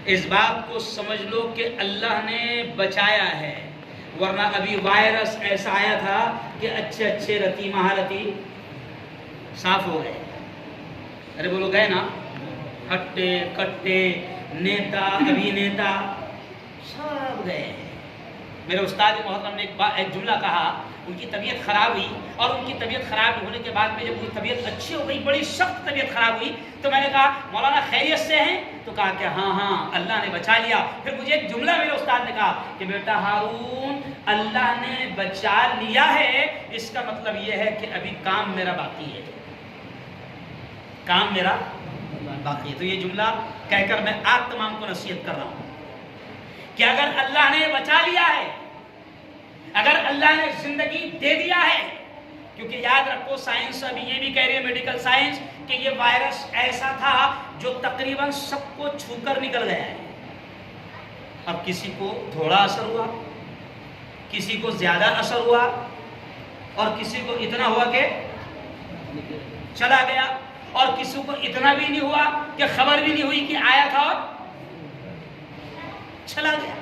اس بات کو سمجھ لو کہ اللہ نے بچایا ہے، ورنہ ابھی وائرس ایسا آیا تھا کہ اچھے رتی مہارتی صاف ہو گئے. ارے بولو گئے نا، ہٹے کٹے نیتا ابھینیتا سب گئے. میرے استاد محترم نے ایک جملہ کہا، ان کی طبیعت خراب ہوئی اور ان کی طبیعت خراب ہونے کے بعد میں جب ان کی طبیعت اچھی ہو گئی، بڑی سخت طبیعت خراب ہوئی، تو میں نے کہا مولانا خیریت سے ہیں؟ تو کہا کہ ہاں اللہ نے بچا لیا. پھر مجھے ایک جملہ میرے استاد نے کہا کہ بیٹا ہارون، اللہ نے بچا لیا ہے، اس کا مطلب یہ ہے کہ ابھی کام میرا باقی ہے، کام میرا باقی ہے. تو یہ جملہ کہہ کر میں آپ تمام کو نصیحت کر رہا ہوں کہ اگر اللہ نے بچا لیا ہے، اگر اللہ نے زندگی دے دیا ہے، کیونکہ یاد رکھو سائنس ابھی یہ بھی کہہ رہی ہے، میڈیکل سائنس، کہ یہ وائرس ایسا تھا جو تقریباً سب کو چھو کر نکل گیا ہے. اب کسی کو تھوڑا اثر ہوا، کسی کو زیادہ اثر ہوا، اور کسی کو اتنا ہوا کہ چلا گیا، اور کسی کو اتنا بھی نہیں ہوا کہ خبر بھی نہیں ہوئی کہ آیا تھا اور چلا گیا.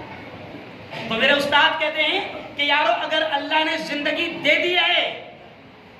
تو میرے استاد کہتے ہیں کہ یارو اگر اللہ نے زندگی دے دی ہے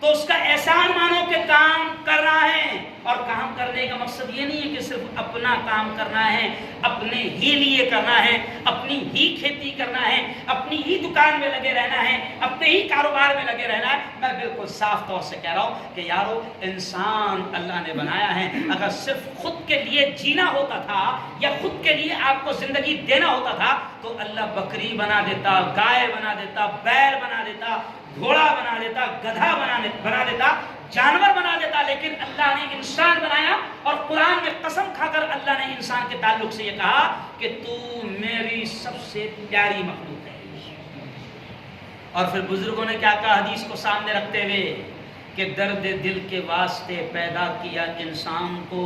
تو اس کا احسان مانو کہ کام کر رہا ہے. اور کام کرنے کا مقصد یہ نہیں ہے کہ صرف اپنا کام کرنا ہے، اپنے ہی لیے کرنا ہے، اپنی ہی کھیتی کرنا ہے، اپنی ہی دکان میں لگے رہنا ہے، اپنے ہی کاروبار میں لگے رہنا ہے. میں بالکل صاف طور سے کہہ رہا ہوں کہ یارو انسان اللہ نے بنایا ہے، اگر صرف خود کے لیے جینا ہوتا تھا یا خود کے لیے آپ کو زندگی دینا ہوتا تھا تو اللہ بکری بنا دیتا، گائے بنا دیتا، بیل بنا دیتا، گھوڑا بنا دیتا، گدھا بنا دیتا، جانور بنا دیتا. لیکن اللہ نے انسان بنایا، اور قرآن میں قسم کھا کر اللہ نے انسان کے تعلق سے یہ کہا کہ تو میری سب سے پیاری مخلوق ہے. اور پھر بزرگوں نے کیا کہا حدیث کو سامنے رکھتے ہوئے کہ درد دل کے واسطے پیدا کیا انسان کو.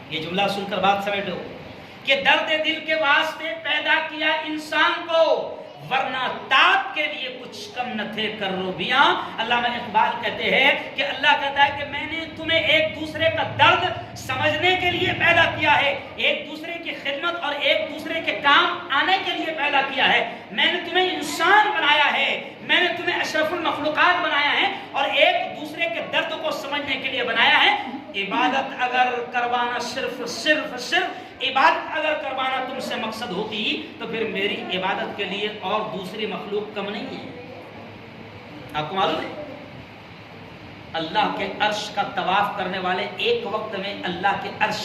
یہ جملہ سن کر بات سمجھ لو کہ درد دل کے واسطے پیدا کیا انسان کو، ورنہ تاپ کے لیے کچھ کم نہ تھے کروبیاں. علامہ اقبال کہتے ہیں کہ اللہ کہتا ہے کہ میں نے تمہیں ایک دوسرے کا درد سمجھنے کے لیے پیدا کیا ہے، ایک دوسرے کی خدمت اور ایک دوسرے کے کام آنے کے لیے پیدا کیا ہے. میں نے تمہیں انسان بنایا ہے، میں نے تمہیں اشرف المخلوقات بنایا ہے، اور ایک دوسرے کے درد کو سمجھنے کے لیے بنایا ہے. عبادت اگر کروانا صرف عبادت اگر کروانا تم سے مقصد ہوتی تو پھر میری عبادت کے لیے اور دوسری مخلوق کم نہیں ہے. آپ کو معلوم ہے اللہ کے عرش کا طواف کرنے والے ایک وقت میں اللہ کے عرش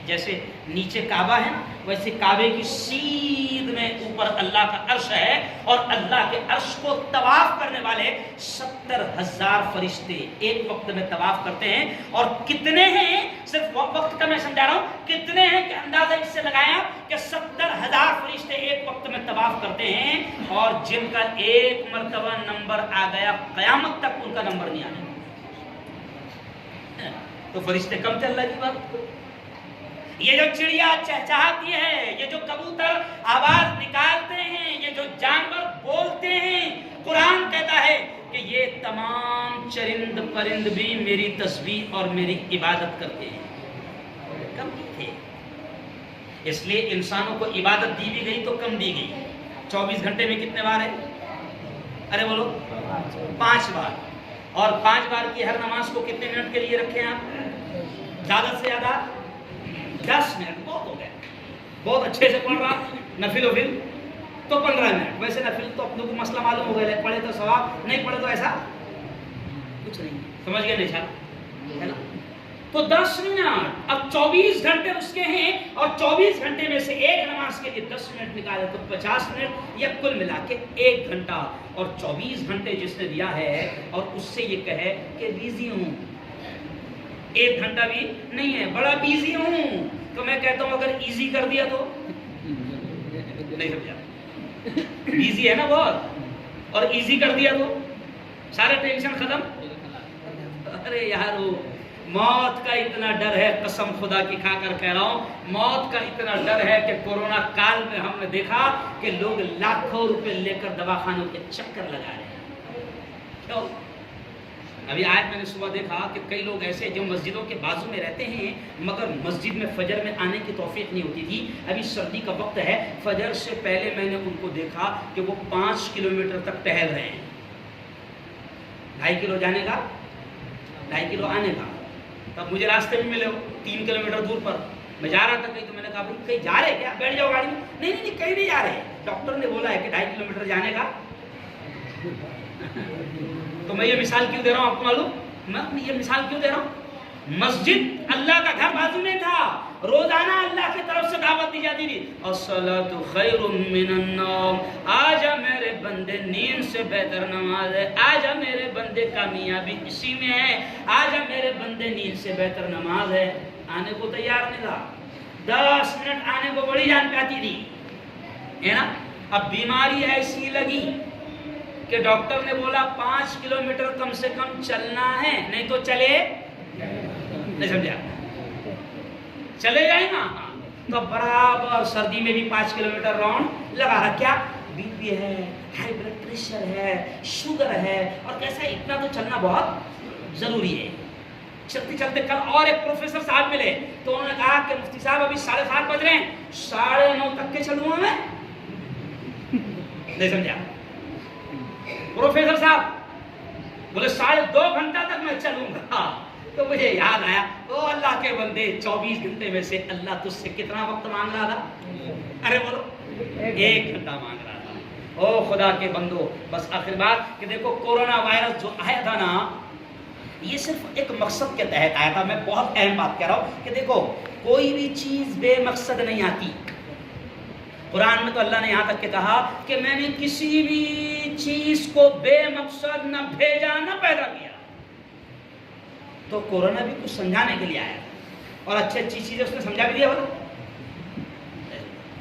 جیسے نیچے کعبہ ہے نا، ویسے کعبے کی سیدھ میں اوپر اللہ کا عرش ہے، اور اللہ کے عرش کو طواف کرنے والے 70,000 فرشتے ایک وقت میں طواف کرتے ہیں. اور کتنے ہیں، صرف وقت کا میں سمجھا رہا ہوں، کتنے ہیں کہ اندازہ اس سے لگایا کہ 70,000 فرشتے ایک وقت میں طواف کرتے ہیں، اور جن کا ایک مرتبہ نمبر آ گیا قیامت تک ان کا نمبر نہیں آنے. تو فرشتے کم تھے اللہ کی بات. یہ جو چڑیا چہچہاتی ہے، یہ جو کبوتر آواز نکالتے ہیں، یہ جو جانور بولتے ہیں، قرآن کہتا ہے کہ یہ تمام چرند پرند بھی میری تسبیح اور میری عبادت کرتے ہیں. کم نہیں تھے، اس لیے انسانوں کو عبادت دی بھی گئی تو کم دی گئی. 24 گھنٹے میں کتنے بار ہے؟ ارے بولو 5 بار. اور 5 بار کی ہر نماز کو کتنے منٹ کے لیے رکھیں آپ؟ زیادہ سے زیادہ 10 منٹ. بہت ہو گئے. بہت اچھے سے پڑھ رہا نفل تو 15 منٹ. ویسے نفل تو اپنے کو مسئلہ معلوم ہو گیا، پڑھے تو ثواب، نہیں پڑھے تو ایسا کچھ نہیں. سمجھ گئے نہیں ہے نا؟ تو 10 منٹ. اب 24 گھنٹے اس کے ہیں، اور 24 گھنٹے میں سے ایک نماز کے لیے 10 منٹ نکالے تو 50 منٹ، یا کل ملا کے 1 گھنٹہ. اور 24 گھنٹے جس نے دیا ہے اور اس سے یہ کہے کہ بیزی ہوں، 1 گھنٹہ بھی نہیں ہے، بڑا بیزی ہوں، تو میں کہتا ہوں اگر ایزی کر دیا تو نہیں سمجھا. بیزی ہے نا بہت، اور ایزی کر دیا تو سارے ٹینشن ختم. ارے یارو موت کا اتنا ڈر ہے، قسم خدا کی کھا کر کہہ رہا ہوں، موت کا اتنا ڈر ہے کہ کورونا کال میں ہم نے دیکھا کہ لوگ لاکھوں روپے لے کر دواخانوں کے چکر لگا رہے ہیں. کیوں؟ ابھی آج میں نے صبح دیکھا کہ کئی لوگ ایسے جو مسجدوں کے بازو میں رہتے ہیں مگر مسجد میں فجر میں آنے کی توفیق نہیں ہوتی تھی. ابھی سردی کا وقت ہے, فجر سے پہلے میں نے ان کو دیکھا کہ وہ 5 کلومیٹر تک ٹہل رہے ہیں. 2.5 کلو جانے کا, 2.5 کلو آنے کا. تب مجھے راستے میں ملے 3 کلومیٹر دور پر, میں جا رہا تھا کہیں, تو میں نے کہا بھائی کہیں جا رہے کیا, بیٹھ جاؤ گاڑی میں. نہیں کہیں نہیں جا رہے, ڈاکٹر نے بولا ہے کہ 2.5 کلومیٹر جانے کا. تو میں یہ مثال کیوں دے رہا ہوں آپ کو معلوم؟ میں یہ مثال کیوں دے رہا ہوں؟ مسجد اللہ کا گھر بازو میں تھا, روزانہ اللہ کی طرف سے دعوت دی جاتی تھی, الصلاۃ خیر من النوم, آجا میرے بندے نیند سے بہتر نماز ہے, آجا میرے بندے کامیابی اسی میں ہے, آجا میرے بندے نیند سے بہتر نماز ہے. آنے کو تیار نہیں تھا, 10 منٹ آنے کو بڑی جان پاتی تھی, ہے نا. اب بیماری ایسی لگی کہ ڈاکٹر نے بولا 5 کلومیٹر کم سے کم چلنا ہے, نہیں تو چلے نہیں, سمجھا, چلے جائیں گا. تو برابر سردی میں بھی 5 کلومیٹر راؤنڈ لگا رہا. کیا بی پی ہے, ہائی بلڈ پریشر ہے, شوگر ہے, اور کیسا اتنا تو چلنا بہت ضروری ہے. چلتے چلتے کل اور ایک پروفیسر صاحب ملے, تو انہوں نے کہا کہ مفتی صاحب ابھی 7:30 بج رہے ہیں, 9:30 تک کے چلوں گا میں. نہیں سمجھا, پروفیسر صاحب بولے 2.5 گھنٹہ تک میں چلوں گا. تو مجھے یاد آیا, او اللہ کے بندے, 24 گھنٹے میں سے اللہ تجھ سے کتنا وقت مانگ رہا تھا؟ ارے بولو, 1 گھنٹہ مانگ رہا تھا. او خدا کے بندو, بس آخر بات کہ دیکھو کورونا وائرس جو آیا تھا نا, یہ صرف ایک مقصد کے تحت آیا تھا. میں بہت اہم بات کہہ رہا ہوں کہ دیکھو کوئی بھی چیز بے مقصد نہیں آتی. قرآن میں تو اللہ نے یہاں تک کہ کہا کہ میں نے کسی بھی چیز کو بے مقصد نہ بھیجا نہ پیدا کیا. تو کورونا بھی کچھ سمجھانے کے لیے آیا, اور اچھی چیزیں اس نے سمجھا بھی دیا.